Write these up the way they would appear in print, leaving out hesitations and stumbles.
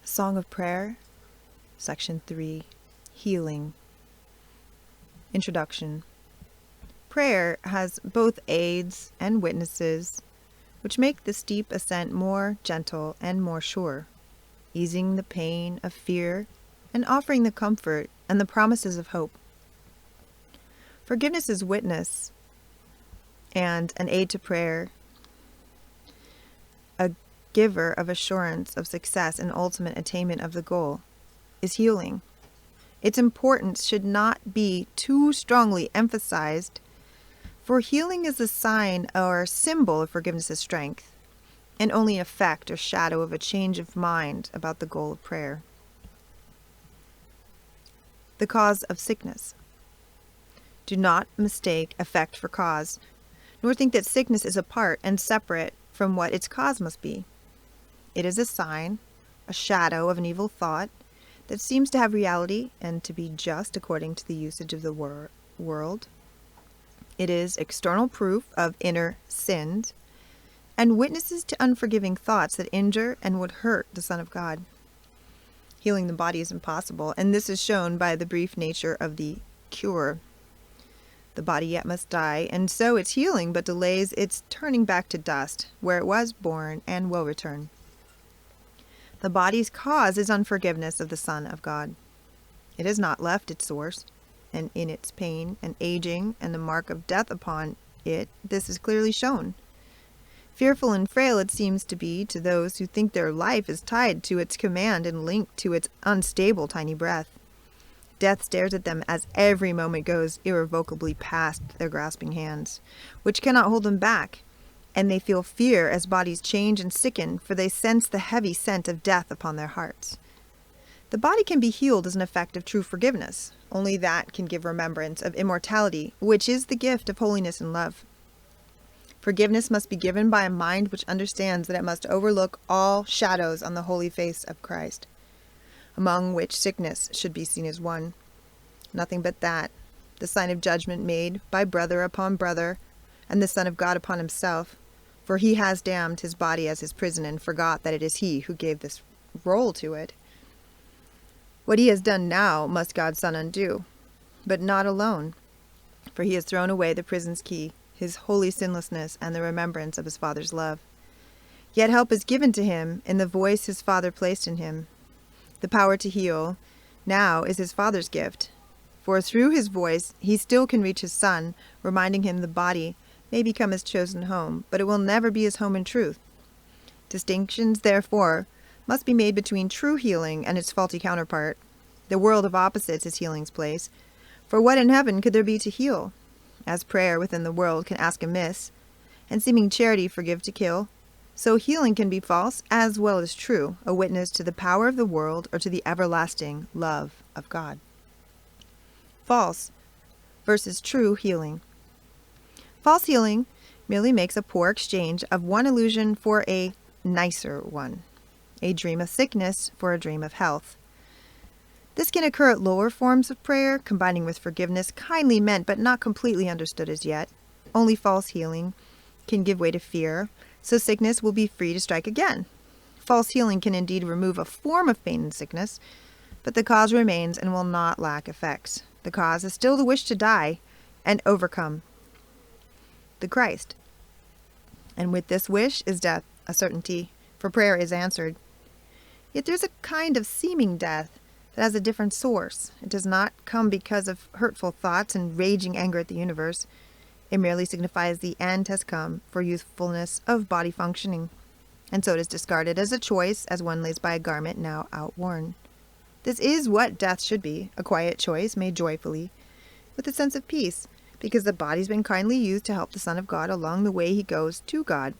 Song of Prayer, Section 3, Healing. Introduction. Prayer has both aids and witnesses, which make the steep ascent more gentle and more sure, easing the pain of fear and offering the comfort and the promises of hope. Forgiveness is witness and an aid to prayer, a giver of assurance of success and ultimate attainment of the goal, is healing. Its importance should not be too strongly emphasized, for healing is a sign or symbol of forgiveness's strength, and only effect or shadow of a change of mind about the goal of prayer. The cause of sickness. Do not mistake effect for cause, nor think that sickness is apart and separate from what its cause must be. It is a sign, a shadow of an evil thought that seems to have reality and to be just according to the usage of the world. It is external proof of inner sins and witnesses to unforgiving thoughts that injure and would hurt the Son of God. Healing the body is impossible, and this is shown by the brief nature of the cure. The body yet must die, and so its healing but delays its turning back to dust, where it was born, and will return. The body's cause is unforgiveness of the Son of God. It has not left its source, and in its pain and aging and the mark of death upon it, this is clearly shown. Fearful and frail it seems to be to those who think their life is tied to its command and linked to its unstable tiny breath. Death stares at them as every moment goes irrevocably past their grasping hands, which cannot hold them back, and they feel fear as bodies change and sicken, for they sense the heavy scent of death upon their hearts. The body can be healed as an effect of true forgiveness. Only that can give remembrance of immortality, which is the gift of holiness and love. Forgiveness must be given by a mind which understands that it must overlook all shadows on the holy face of Christ, among which sickness should be seen as one. Nothing but that, the sign of judgment made by brother upon brother, and the Son of God upon himself, for he has damned his body as his prison and forgot that it is he who gave this role to it. What he has done now must God's Son undo, but not alone, for he has thrown away the prison's key, his holy sinlessness, and the remembrance of his Father's love. Yet help is given to him in the voice his Father placed in him. The power to heal now is his Father's gift, for through his voice he still can reach his Son, reminding him the body may become his chosen home, but it will never be his home in truth. Distinctions, therefore, must be made between true healing and its faulty counterpart. The world of opposites is healing's place, for what in heaven could there be to heal? As prayer within the world can ask amiss, and seeming charity forgive to kill, so healing can be false as well as true, a witness to the power of the world or to the everlasting love of God. False versus true healing. False healing merely makes a poor exchange of one illusion for a nicer one, a dream of sickness for a dream of health. This can occur at lower forms of prayer, combining with forgiveness, kindly meant but not completely understood as yet. Only false healing can give way to fear, so sickness will be free to strike again. False healing can indeed remove a form of pain and sickness, but the cause remains and will not lack effects. The cause is still the wish to die and overcome the Christ. And with this wish is death, a certainty, for prayer is answered. Yet there's a kind of seeming death that has a different source. It does not come because of hurtful thoughts and raging anger at the universe. It merely signifies the end has come for youthfulness of body functioning, and so it is discarded as a choice as one lays by a garment now outworn. This is what death should be, a quiet choice made joyfully, with a sense of peace, because the body's been kindly used to help the Son of God along the way he goes to God.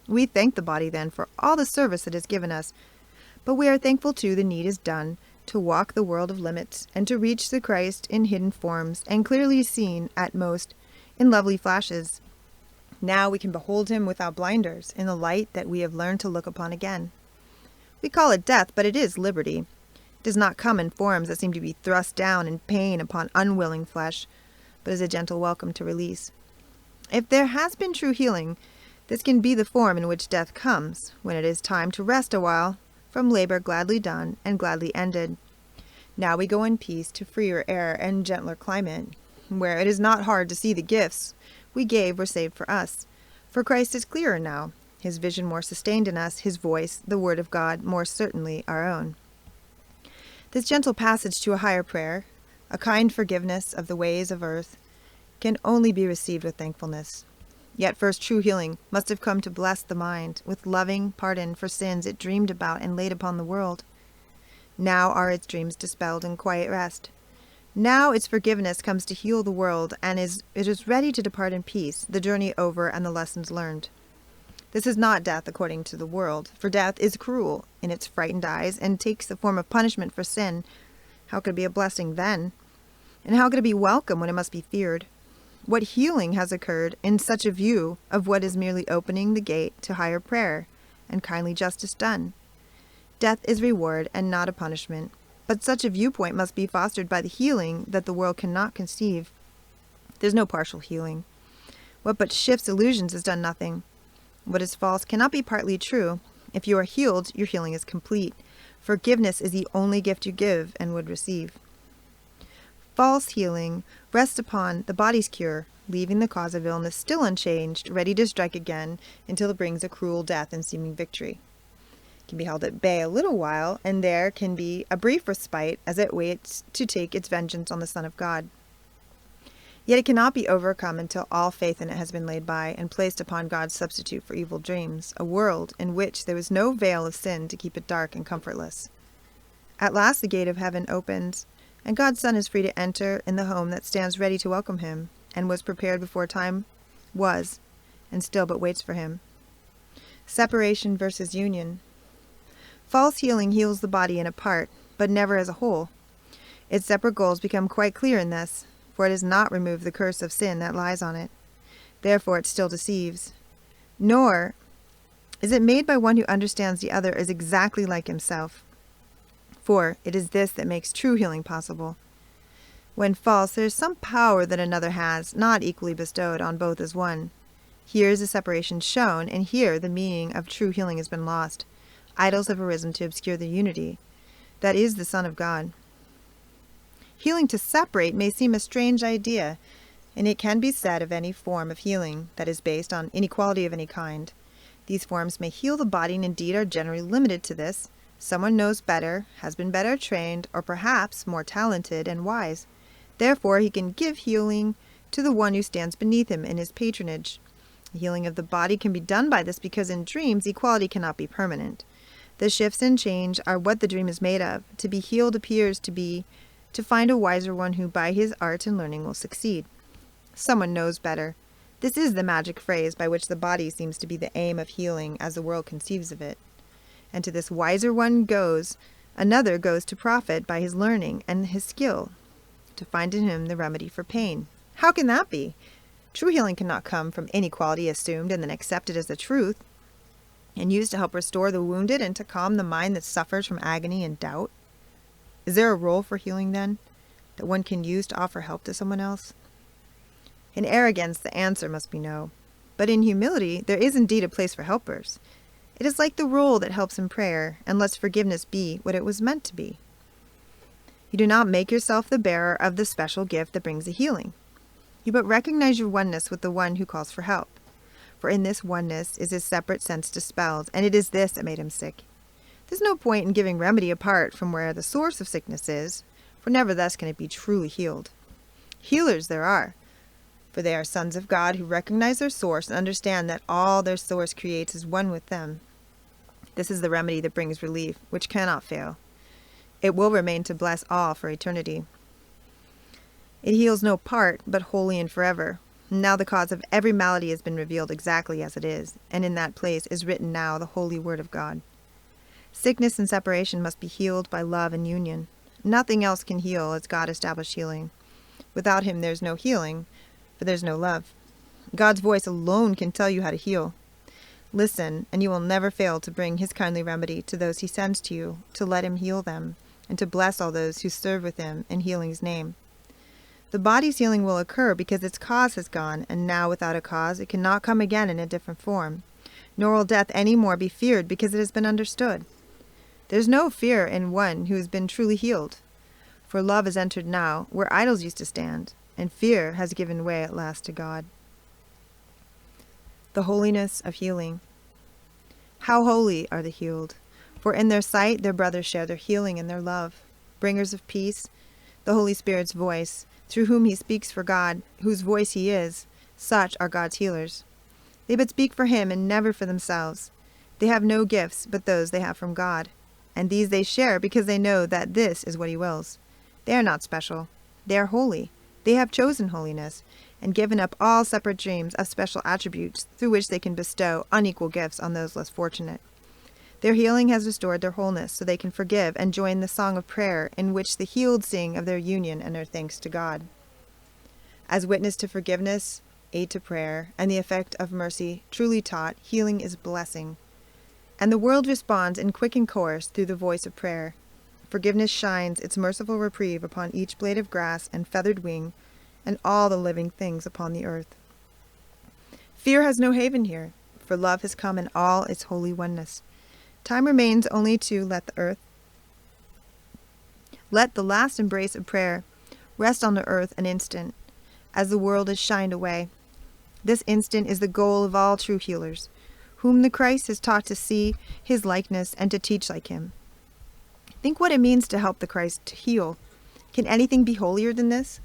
We thank the body then for all the service it has given us, but we are thankful too the need is done to walk the world of limits and to reach the Christ in hidden forms and clearly seen at most in lovely flashes. Now we can behold him without blinders in the light that we have learned to look upon again. We call it death, but it is liberty. It does not come in forms that seem to be thrust down in pain upon unwilling flesh, but is a gentle welcome to release. If there has been true healing, this can be the form in which death comes, when it is time to rest a while, from labor gladly done and gladly ended. Now we go in peace to freer air and gentler climate, where it is not hard to see the gifts we gave were saved for us. For Christ is clearer now, his vision more sustained in us, his voice, the word of God, more certainly our own. This gentle passage to a higher prayer, a kind forgiveness of the ways of earth, can only be received with thankfulness. Yet first true healing must have come to bless the mind with loving pardon for sins it dreamed about and laid upon the world. Now are its dreams dispelled in quiet rest. Now its forgiveness comes to heal the world, and it is ready to depart in peace, the journey over and the lessons learned. This is not death according to the world, for death is cruel in its frightened eyes and takes the form of punishment for sin. How could it be a blessing then? And how could it be welcome when it must be feared? What healing has occurred in such a view of what is merely opening the gate to higher prayer and kindly justice done? Death is reward and not a punishment, but such a viewpoint must be fostered by the healing that the world cannot conceive. There's no partial healing. What but shifts illusions has done nothing. What is false cannot be partly true. If you are healed, your healing is complete. Forgiveness is the only gift you give and would receive. False healing rests upon the body's cure, leaving the cause of illness still unchanged, ready to strike again until it brings a cruel death and seeming victory. It can be held at bay a little while, and there can be a brief respite as it waits to take its vengeance on the Son of God. Yet it cannot be overcome until all faith in it has been laid by and placed upon God's substitute for evil dreams, a world in which there was no veil of sin to keep it dark and comfortless. At last the gate of heaven opens, and God's Son is free to enter in the home that stands ready to welcome him, and was prepared before time was, and still but waits for him. Separation versus union. False healing heals the body in a part, but never as a whole. Its separate goals become quite clear in this, for it has not removed the curse of sin that lies on it. Therefore it still deceives. Nor is it made by one who understands the other as exactly like himself. For it is this that makes true healing possible. When false, there is some power that another has, not equally bestowed on both as one. Here is the separation shown, and here the meaning of true healing has been lost. Idols have arisen to obscure the unity that is the Son of God. Healing to separate may seem a strange idea, and it can be said of any form of healing that is based on inequality of any kind. These forms may heal the body, and indeed are generally limited to this. Someone knows better, has been better trained, or perhaps more talented and wise. Therefore he can give healing to the one who stands beneath him in his patronage. The healing of the body can be done by this because in dreams equality cannot be permanent. The shifts and change are what the dream is made of. To be healed appears to be to find a wiser one who by his art and learning will succeed. Someone knows better. This is the magic phrase by which the body seems to be the aim of healing as the world conceives of it. And to this wiser one another goes to profit by his learning and his skill, to find in him the remedy for pain. How can that be? True healing cannot come from inequality assumed and then accepted as the truth, and used to help restore the wounded and to calm the mind that suffers from agony and doubt. Is there a role for healing, then, that one can use to offer help to someone else? In arrogance, the answer must be no. But in humility, there is indeed a place for helpers. It is like the role that helps in prayer and lets forgiveness be what it was meant to be. You do not make yourself the bearer of the special gift that brings a healing. You but recognize your oneness with the one who calls for help. For in this oneness is his separate sense dispelled, and it is this that made him sick. There's no point in giving remedy apart from where the source of sickness is, for never thus can it be truly healed. Healers there are, for they are sons of God who recognize their source and understand that all their source creates is one with them. This is the remedy that brings relief, which cannot fail. It will remain to bless all for eternity. It heals no part, but wholly and forever. Now the cause of every malady has been revealed exactly as it is, and in that place is written now the holy word of God. Sickness and separation must be healed by love and union. Nothing else can heal as God established healing. Without him there's no healing, for there's no love. God's voice alone can tell you how to heal. Listen, and you will never fail to bring his kindly remedy to those he sends to you, to let him heal them, and to bless all those who serve with him in healing's name. The body's healing will occur because its cause has gone, and now without a cause it cannot come again in a different form. Nor will death any more be feared because it has been understood. There's no fear in one who has been truly healed, for love has entered now where idols used to stand, and fear has given way at last to God. The holiness of healing. How holy are the healed, for in their sight their brothers share their healing and their love, bringers of peace, the Holy Spirit's voice, through whom he speaks for God, whose voice he is, such are God's healers. They but speak for him and never for themselves. They have no gifts but those they have from God, and these they share because they know that this is what he wills. They are not special. They are holy. They have chosen holiness, and given up all separate dreams of special attributes through which they can bestow unequal gifts on those less fortunate. Their healing has restored their wholeness, so they can forgive and join the song of prayer in which the healed sing of their union and their thanks to God. As witness to forgiveness, aid to prayer, and the effect of mercy truly taught, healing is blessing. And the world responds in quickened chorus through the voice of prayer. Forgiveness shines its merciful reprieve upon each blade of grass and feathered wing, and all the living things upon the earth. Fear has no haven here, for love has come in all its holy oneness. Time remains only to let the last embrace of prayer rest on the earth an instant, as the world is shined away. This instant is the goal of all true healers, whom the Christ has taught to see his likeness and to teach like him. Think what it means to help the Christ to heal. Can anything be holier than this?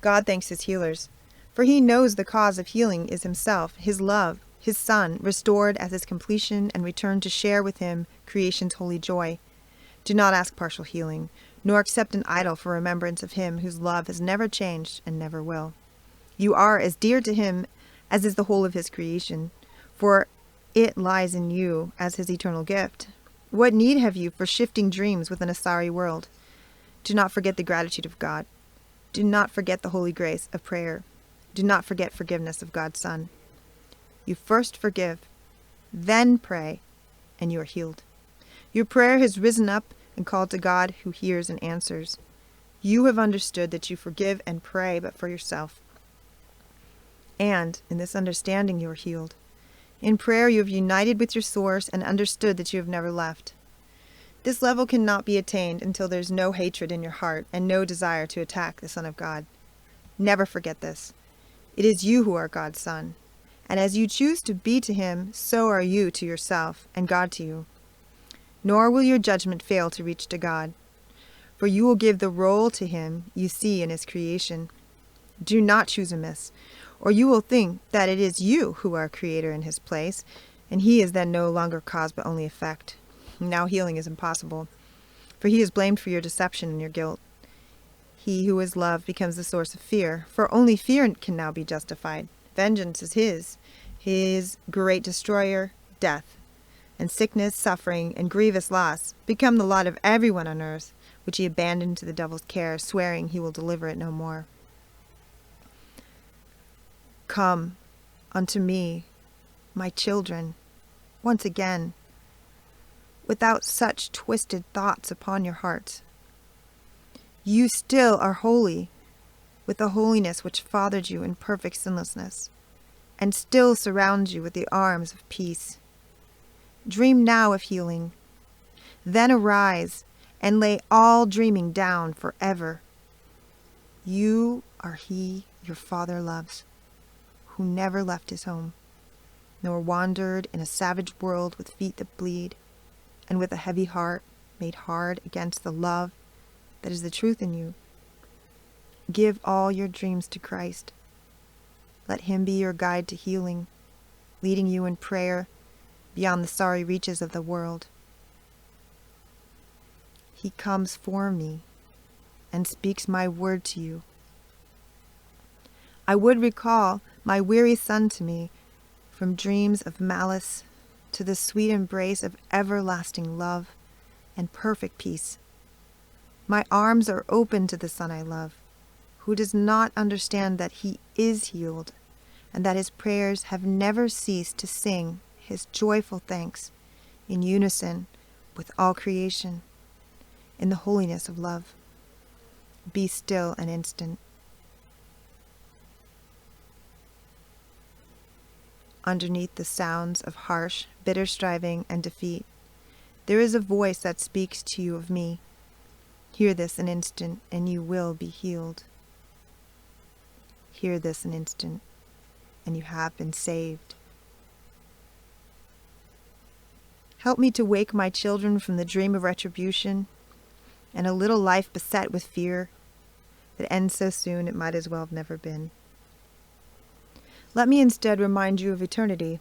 God thanks his healers, for he knows the cause of healing is himself, his love, his Son, restored as his completion and returned to share with him creation's holy joy. Do not ask partial healing, nor accept an idol for remembrance of him whose love has never changed and never will. You are as dear to him as is the whole of his creation, for it lies in you as his eternal gift. What need have you for shifting dreams within a sorry world? Do not forget the gratitude of God. Do not forget the holy grace of prayer. Do not forget forgiveness of God's Son. You first forgive, then pray, and you are healed. Your prayer has risen up and called to God who hears and answers. You have understood that you forgive and pray but for yourself. And in this understanding you are healed. In prayer you have united with your source and understood that you have never left. This level cannot be attained until there is no hatred in your heart and no desire to attack the Son of God. Never forget this. It is you who are God's Son. And as you choose to be to him, so are you to yourself, and God to you. Nor will your judgment fail to reach to God, for you will give the role to him you see in his creation. Do not choose amiss, or you will think that it is you who are creator in his place, and he is then no longer cause but only effect. Now healing is impossible, for he is blamed for your deception and your guilt. He who is love becomes the source of fear, for only fear can now be justified. Vengeance is his great destroyer, death, and sickness, suffering, and grievous loss become the lot of everyone on earth, which he abandoned to the devil's care, swearing he will deliver it no more. Come unto me, my children, once again, without such twisted thoughts upon your hearts. You still are holy, with the holiness which fathered you in perfect sinlessness, and still surrounds you with the arms of peace. Dream now of healing, then arise and lay all dreaming down forever. You are he your Father loves, who never left his home, nor wandered in a savage world with feet that bleed, and with a heavy heart made hard against the love that is the truth in you. Give all your dreams to Christ. Let him be your guide to healing, leading you in prayer beyond the sorry reaches of the world. He comes for me and speaks my word to you. I would recall my weary son to me from dreams of malice to the sweet embrace of everlasting love and perfect peace. My arms are open to the son I love, who does not understand that he is healed, and that his prayers have never ceased to sing his joyful thanks in unison with all creation, in the holiness of love. Be still an instant. Underneath the sounds of harsh, bitter striving and defeat, There is a voice that speaks to you of me. Hear this an instant, and you will be healed. Hear this an instant, and you have been saved. Help me to wake my children from the dream of retribution and a little life beset with fear that ends so soon it might as well have never been. Let me instead remind you of eternity,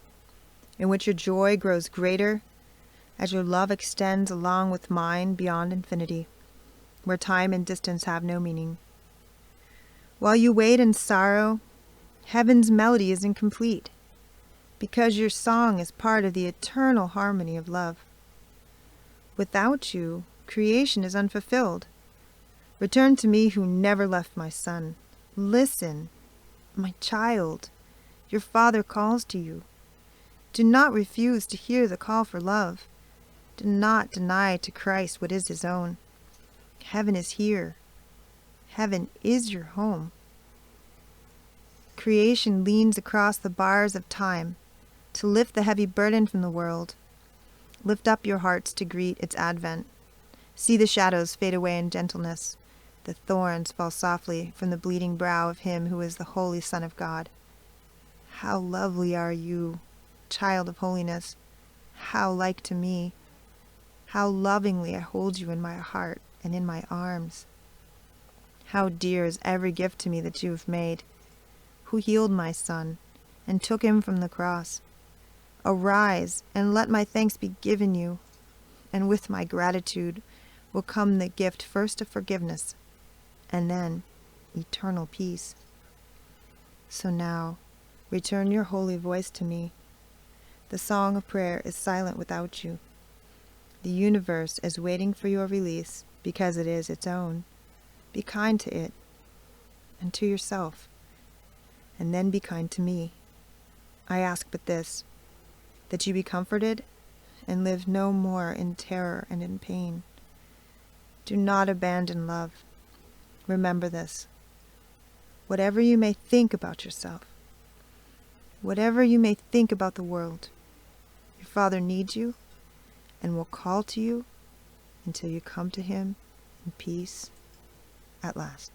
in which your joy grows greater as your love extends along with mine beyond infinity, where time and distance have no meaning. While you wait in sorrow, heaven's melody is incomplete, because your song is part of the eternal harmony of love. Without you, creation is unfulfilled. Return to me who never left my son. Listen, my child, your Father calls to you. Do not refuse to hear the call for love. Do not deny to Christ what is his own. Heaven is here. Heaven is your home. Creation leans across the bars of time to lift the heavy burden from the world. Lift up your hearts to greet its advent. See the shadows fade away in gentleness. The thorns fall softly from the bleeding brow of him who is the Holy Son of God. How lovely are you, child of holiness, how like to me. How lovingly I hold you in my heart and in my arms. How dear is every gift to me that you have made, who healed my son and took him from the cross. Arise and let my thanks be given you, and with my gratitude will come the gift first of forgiveness, and then eternal peace. So now, return your holy voice to me. The song of prayer is silent without you. The universe is waiting for your release because it is its own. Be kind to it and to yourself, and then be kind to me. I ask but this, that you be comforted and live no more in terror and in pain. Do not abandon love. Remember this. Whatever you may think about yourself, whatever you may think about the world, your Father needs you and will call to you until you come to him in peace at last.